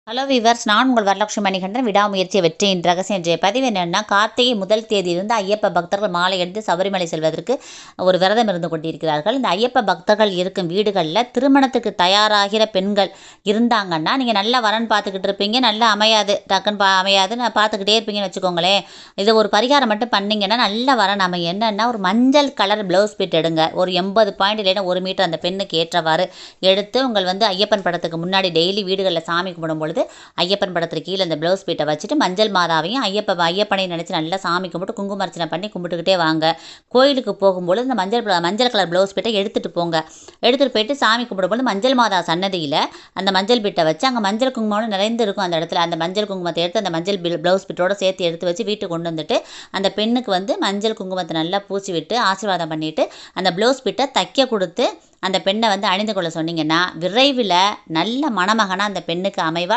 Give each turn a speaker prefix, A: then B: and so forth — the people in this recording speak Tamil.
A: ஹலோ விவர்ஸ், நான் உங்கள் வரலட்சுமி மணிகண்டன். விடாமுயற்சி வெற்றியின் ரகசியம் என்ற பதிவு என்னென்னா, கார்த்திகை முதல் தேதியிலிருந்து ஐயப்ப பக்தர்கள் மாலை எடுத்து சபரிமலை செல்வதற்கு ஒரு விரதம் இருந்து கொண்டிருக்கிறார்கள். இந்த ஐயப்ப பக்தர்கள் இருக்கும் வீடுகளில் திருமணத்துக்கு தயாராகிற பெண்கள் இருந்தாங்கன்னா, நீங்கள் நல்ல வரன் பார்த்துக்கிட்டு இருப்பீங்க, நல்லா அமையாது, டக்குன்னு அமையாதுன்னு பார்த்துக்கிட்டே இருப்பீங்கன்னு வச்சுக்கோங்களேன். இதை ஒரு பரிகாரம் மட்டும் பண்ணிங்கன்னா நல்ல வரன் அமையும். என்னென்னா, ஒரு மஞ்சள் கலர் ப்ளவுஸ் பிட் எடுங்க. ஒரு 80 பாயிண்ட் இல்லைன்னா 1 மீட்டர் அந்த பெண்ணுக்கு ஏற்றவாறு எடுத்து உங்கள் ஐயப்பன் படத்துக்கு முன்னாடி டெய்லி வீடுகளில் சாமி கும்பிடும்பொழுது ஐயப்பன் படத்துக்கு கீழே அந்த ப்ளவுஸ் பீட்டை வச்சுட்டு மஞ்சள் மாதாவையும் ஐயப்பனையும் நினச்சி நல்லா சாமி கும்பிட்டு குங்குமர்ச்சனை பண்ணி கும்பிட்டுக்கிட்டே வாங்க. கோயிலுக்கு போகும்போது இந்த மஞ்சள் கலர் ப்ளவுஸ் பீட்டை எடுத்துகிட்டு போங்க. எடுத்துகிட்டு போயிட்டு சாமி கும்பிடும்போது மஞ்சள் மாதா சன்னதியில் அந்த மஞ்சள் பீட்டை வச்சு, அங்கே மஞ்சள் குங்குமம் நிறைந்து இருக்கும் அந்த இடத்துல, அந்த மஞ்சள் குங்குமத்தை எடுத்து அந்த மஞ்சள் ப்ளவுஸ் பீட்டோட சேர்த்து எடுத்து வச்சு வீட்டுக்கு கொண்டு வந்துட்டு அந்த பெண்ணுக்கு மஞ்சள் குங்குமத்தை நல்லா பூசி விட்டு ஆசீர்வாதம் பண்ணிவிட்டு அந்த ப்ளவுஸ் பீட்டை தைக்க கொடுத்து அந்த பெண்ணை அணிந்து கொள்ள சொன்னீங்கன்னா விரைவில் நல்ல மணமகனாக அந்த பெண்ணுக்கு அமைவாள்.